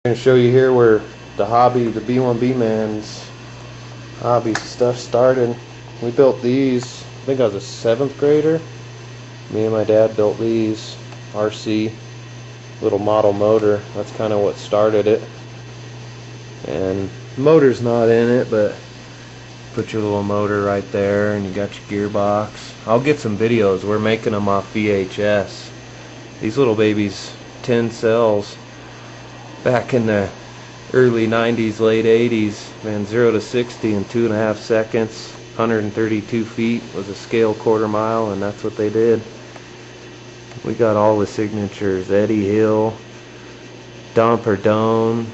I'm going to show you here where the hobby, the B1B man's hobby stuff started. We built these, I think I was a 7th grader. Me and my dad built these RC little model motor. That's kind of what started it. And the motor's not in it, but put your little motor right there and you got your gearbox. I'll get some videos. We're making them off VHS. These little babies, 10 cells. Back in the early 90s, late 80s, man, 0 to 60 in 2.5 seconds, 132 feet was a scale quarter mile, and that's what they did. We got all the signatures: Eddie Hill, Don Perdone,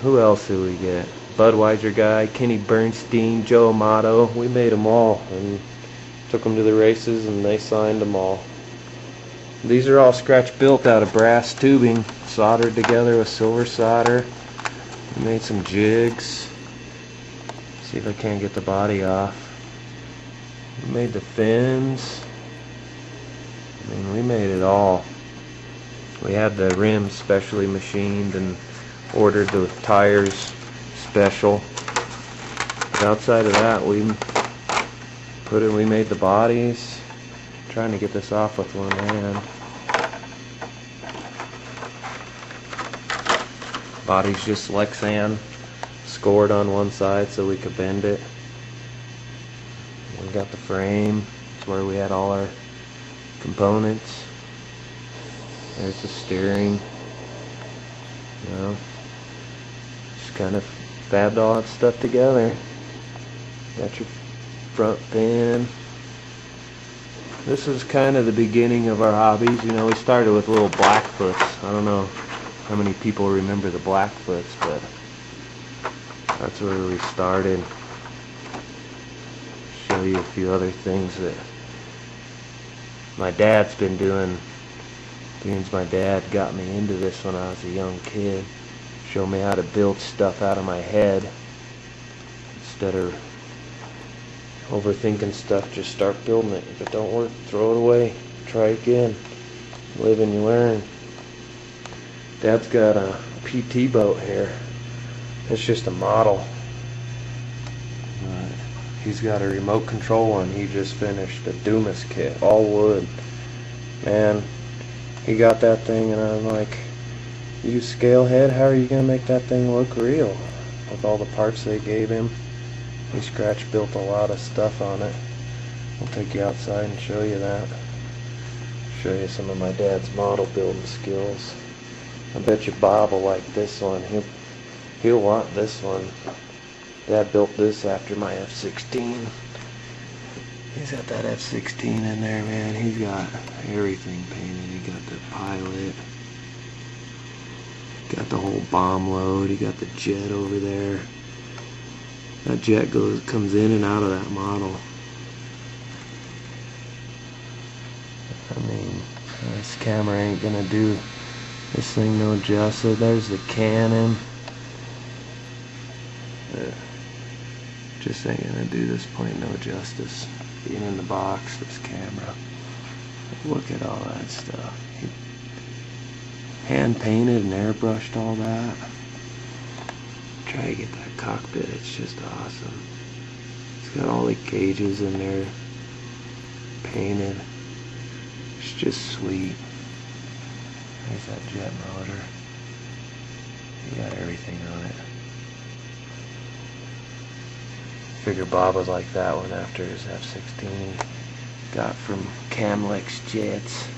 who else did we get? Budweiser guy, Kenny Bernstein, Joe Amato. We made them all and took them to the races, and they signed them all. These are all scratch built out of brass tubing, soldered together with silver solder. We made some jigs. See if I can't get the body off. We made the fins. I mean, we made it all. We had the rims specially machined and ordered the tires special. But outside of that, we made the bodies. I'm trying to get this off with one hand. Body's just Lexan scored on one side so we could bend it. We got the frame. It's where we had all our components. There's the steering. You know, just kind of fabbed all that stuff together. Got your front fin. This is kind of the beginning of our hobbies. You know, we started with little Blackfoots. I don't know how many people remember the Blackfoots, but that's where we started. Show you a few other things that my dad's been doing. My dad got me into this when I was a young kid. Showed me how to build stuff out of my head. Instead of overthinking stuff, just start building it. If it don't work, throw it away. Try again. Live and you learn. Dad's got a PT boat here. It's just a model. He's got a remote control one. He just finished a Dumas kit, all wood. Man, he got that thing and I'm like, you scale head, how are you going to make that thing look real? With all the parts they gave him. He scratch built a lot of stuff on it. I'll take you outside and show you that. Show you some of my dad's model building skills. I bet you Bob will like this one. He'll want this one. Dad built this after my F-16. He's got that F-16 in there, man. He's got everything painted. He got the pilot. Got the whole bomb load. He got the jet over there. That jet comes in and out of that model. I mean, this camera ain't gonna do this thing no justice. There's the cannon. Just ain't gonna do this plane no justice. Being in the box, this camera. Look at all that stuff. He hand painted and airbrushed all that. Try to get that cockpit, it's just awesome. It's got all the gauges in there painted. It's just sweet. There's that jet motor. You got everything on it. Figure Bob would like that one after his F-16 he got from Camlex Jets.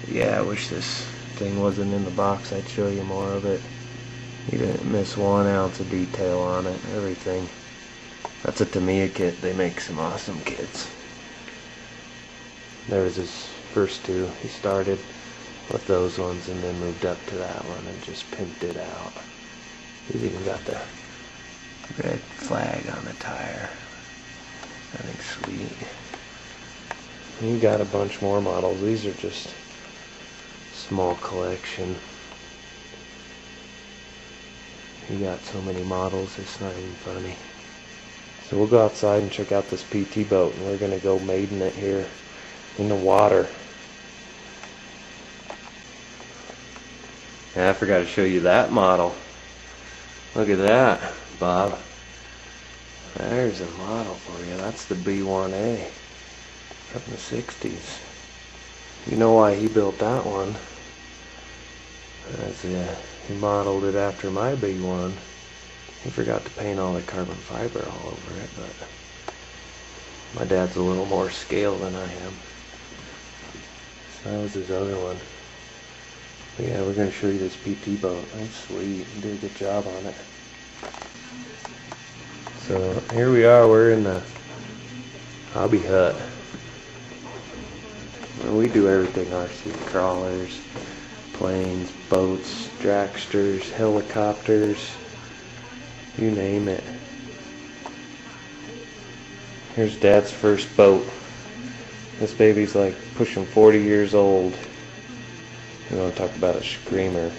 Yeah, I wish this thing wasn't in the box. I'd show you more of it. He didn't miss 1 ounce of detail on it. Everything. That's a Tamiya kit. They make some awesome kits. There's his first two. He started with those ones and then moved up to that one and just pimped it out. He's even got the red flag on the tire. I think sweet. You got a bunch more models. These are just small collection. You got so many models, it's not even funny. So we'll go outside and check out this PT boat, and we're gonna go maiden it here in the water. Yeah, I forgot to show you that model. Look at that, Bob. There's a model for you. That's the B1A from the 60s. You know why he built that one? He modeled it after my B1. He forgot to paint all the carbon fiber all over it, but my dad's a little more scale than I am. So that was his other one. But yeah, we're going to show you this PT boat. That's sweet. He did a good job on it. So here we are. We're in the hobby hut. And we do everything RC. Crawlers, planes, boats, dragsters, helicopters, you name it. Here's Dad's first boat. This baby's like pushing 40 years old. You want to talk about a screamer.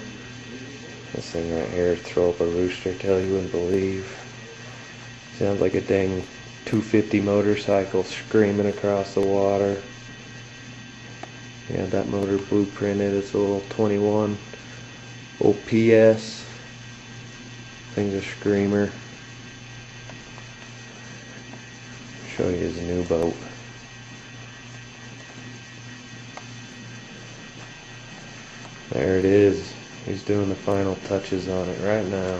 This thing right here, throw up a rooster, tell you wouldn't believe. Sounds like a dang 250 motorcycle screaming across the water. Yeah, that motor blueprinted. It's a little 21 OPS. Thing's a screamer. Show you his new boat. There it is. He's doing the final touches on it right now.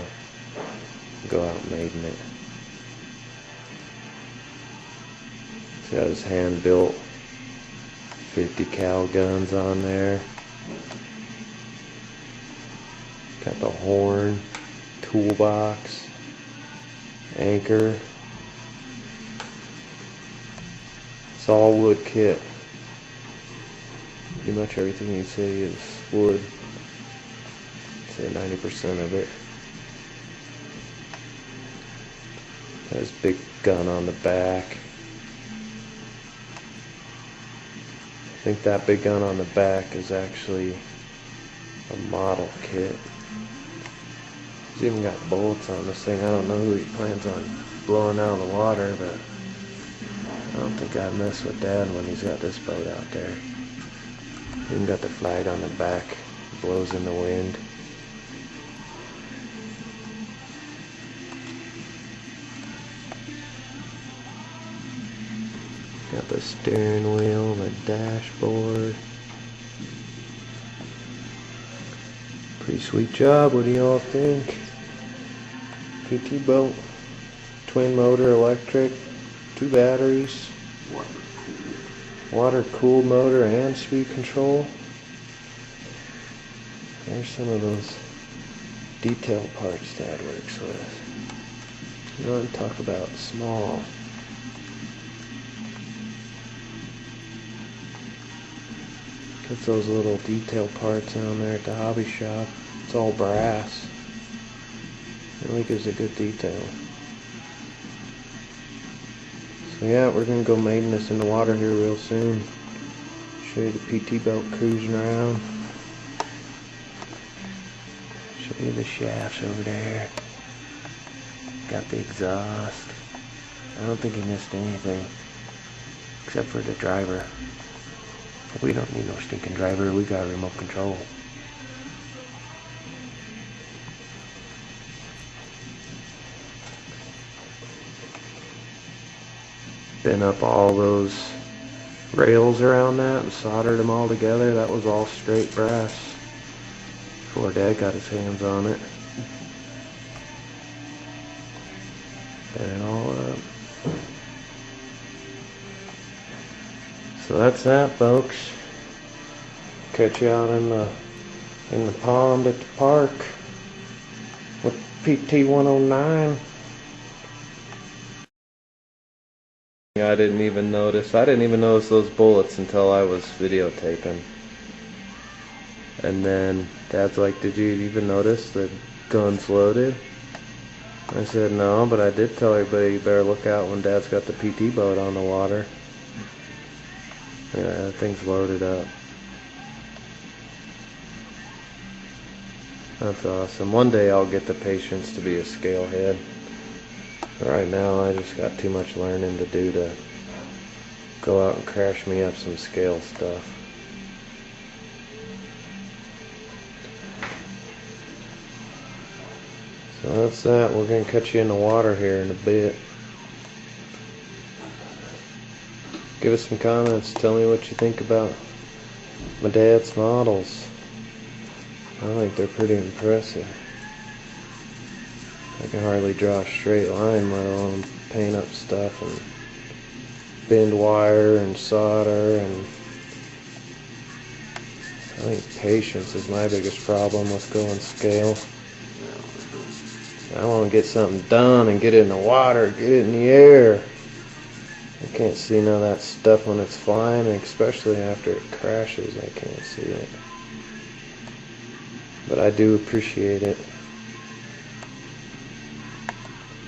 Go out maiden it. He's got his hand built 50 cal guns on there. Got the horn, toolbox, anchor. It's all wood kit. Pretty much everything you see is wood. I'd say 90% of it. Got his big gun on the back. I think that big gun on the back is actually a model kit. He's even got bullets on this thing. I don't know who he plans on blowing out of the water, but I don't think I'd mess with Dad when he's got this boat out there. Even got the flag on the back. Blows in the wind. Got the steering wheel, the dashboard. Pretty sweet job, what do y'all think? PT boat, twin motor, electric, 2 batteries, water cooled motor and speed control. There's some of those detail parts Dad works with. You want to talk about small. Puts those little detail parts down there at the hobby shop. It's all brass. Really gives a good detail. So yeah, we're gonna go maiden this in the water here real soon. Show you the PT boat cruising around. Show you the shafts over there. Got the exhaust. I don't think he missed anything except for the driver. We don't need no stinking driver, we got remote control. Bent up all those rails around that and soldered them all together. That was all straight brass before Dad got his hands on it. Bent it all up. So that's that, folks. Catch you out in the pond at the park with PT 109. I didn't even notice those bullets until I was videotaping. And then Dad's like, "Did you even notice the gun's loaded?" I said, "No, but I did tell everybody you better look out when Dad's got the PT boat on the water." Yeah, that thing's loaded up. That's awesome. One day I'll get the patience to be a scale head. Right now I just got too much learning to do to go out and crash me up some scale stuff. So that's that. We're going to catch you in the water here in a bit. Give us some comments. Tell me what you think about my dad's models. I think they're pretty impressive. I can hardly draw a straight line, let alone paint up stuff and bend wire and solder. And I think patience is my biggest problem with going scale. I want to get something done and get it in the water, get it in the air. I can't see none of that stuff when it's flying, and especially after it crashes, I can't see it. But I do appreciate it.